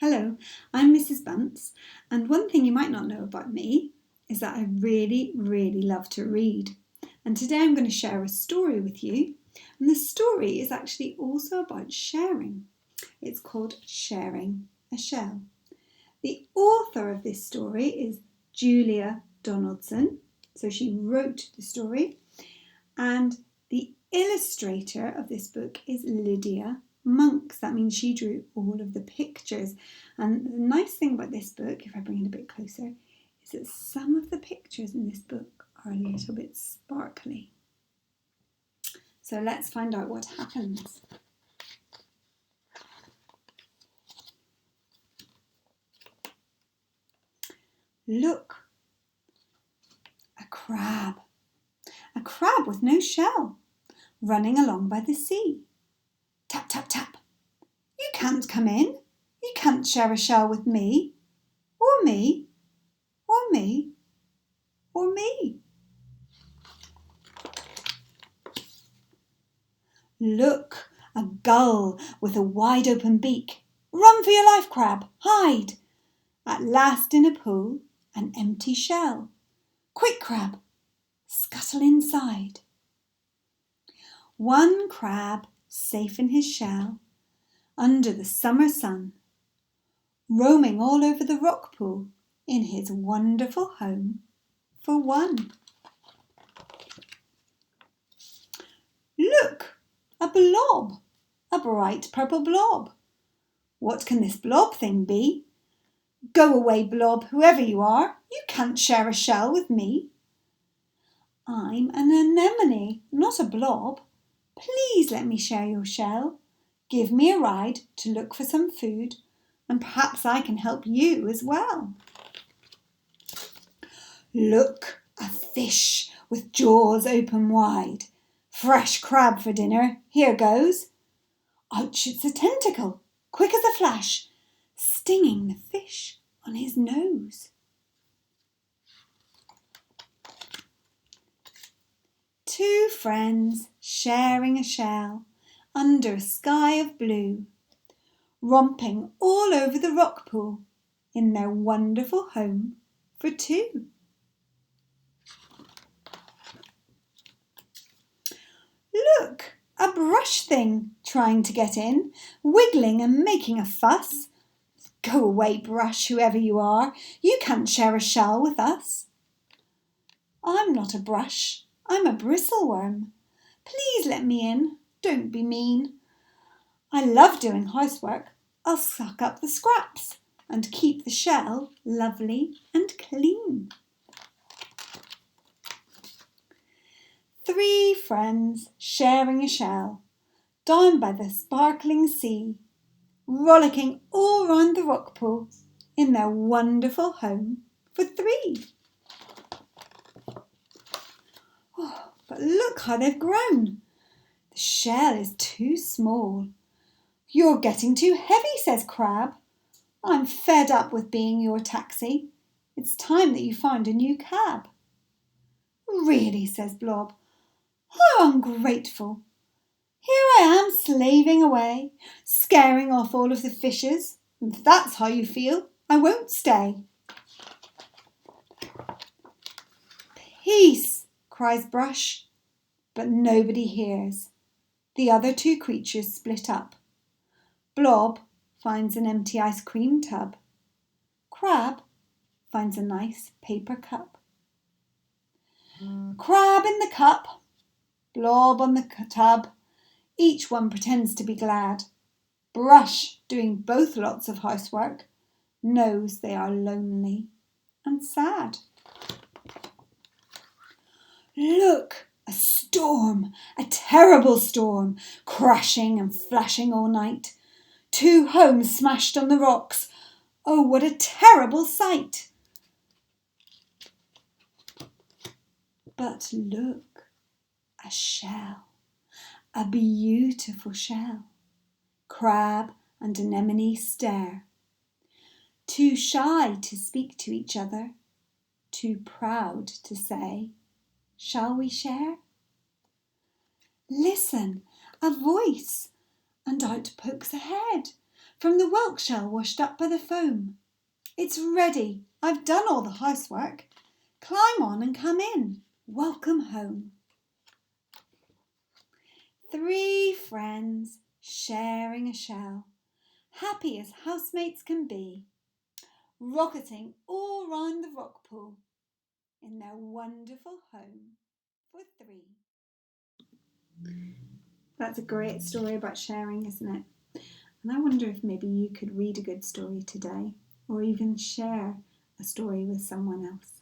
Hello, I'm Mrs Bunce, and one thing you might not know about me is that I really love to read. And today I'm going to share a story with you, and the story is actually also about sharing. It's called Sharing a Shell. The author of this story is Julia Donaldson, so she wrote the story, and the illustrator of this book is Lydia Monks. That means she drew all of the pictures. And the nice thing about this book, if I bring it a bit closer, is that some of the pictures in this book are a little bit sparkly. So let's find out what happens. Look, a crab with no shell, running along by the sea. Tap, tap, tap. You can't come in. You can't share a shell with me, or me, or me, or me. Look, a gull with a wide open beak. Run for your life, crab, hide. At last in a pool, an empty shell. Quick, crab, scuttle inside. One crab, safe in his shell, under the summer sun, roaming all over the rock pool in his wonderful home for one. Look, a blob, a bright purple blob. What can this blob thing be? Go away, blob, whoever you are. You can't share a shell with me. I'm an anemone, not a blob. Please let me share your shell. Give me a ride to look for some food, and perhaps I can help you as well. Look, a fish with jaws open wide. Fresh crab for dinner. Here goes. Out shoots a tentacle, quick as a flash, stinging the fish on his nose. Two friends sharing a shell under a sky of blue, romping all over the rock pool in their wonderful home for two. Look, a brush thing trying to get in, wiggling and making a fuss. Go away, brush, whoever you are. You can't share a shell with us. I'm not a brush. I'm a bristleworm. Please let me in. Don't be mean. I love doing housework. I'll suck up the scraps and keep the shell lovely and clean. Three friends sharing a shell down by the sparkling sea, rollicking all round the rock pool in their wonderful home for three. Oh, but look how they've grown. The shell is too small. You're getting too heavy, says Crab. I'm fed up with being your taxi. It's time that you found a new cab. Really, says Blob. How ungrateful. Here I am slaving away, scaring off all of the fishes. If that's how you feel, I won't stay. Peace, cries Brush, but nobody hears. The other two creatures split up. Blob finds an empty ice cream tub. Crab finds a nice paper cup. Crab in the cup, Blob on the tub. Each one pretends to be glad. Brush, doing both lots of housework, knows they are lonely and sad. Look, a storm, a terrible storm, crashing and flashing all night. Two homes smashed on the rocks. Oh, what a terrible sight! But look, a shell, a beautiful shell. Crab and anemone stare, too shy to speak to each other, too proud to say, shall we share? Listen, a voice, and out pokes a head from the whelk shell washed up by the foam. It's ready. I've done all the housework. Climb on and come in. Welcome home. 3 friends sharing a shell, happy as housemates can be, rocketing all round the rock pool in their wonderful home for 3. That's a great story about sharing, isn't it? And I wonder if maybe you could read a good story today, or even share a story with someone else.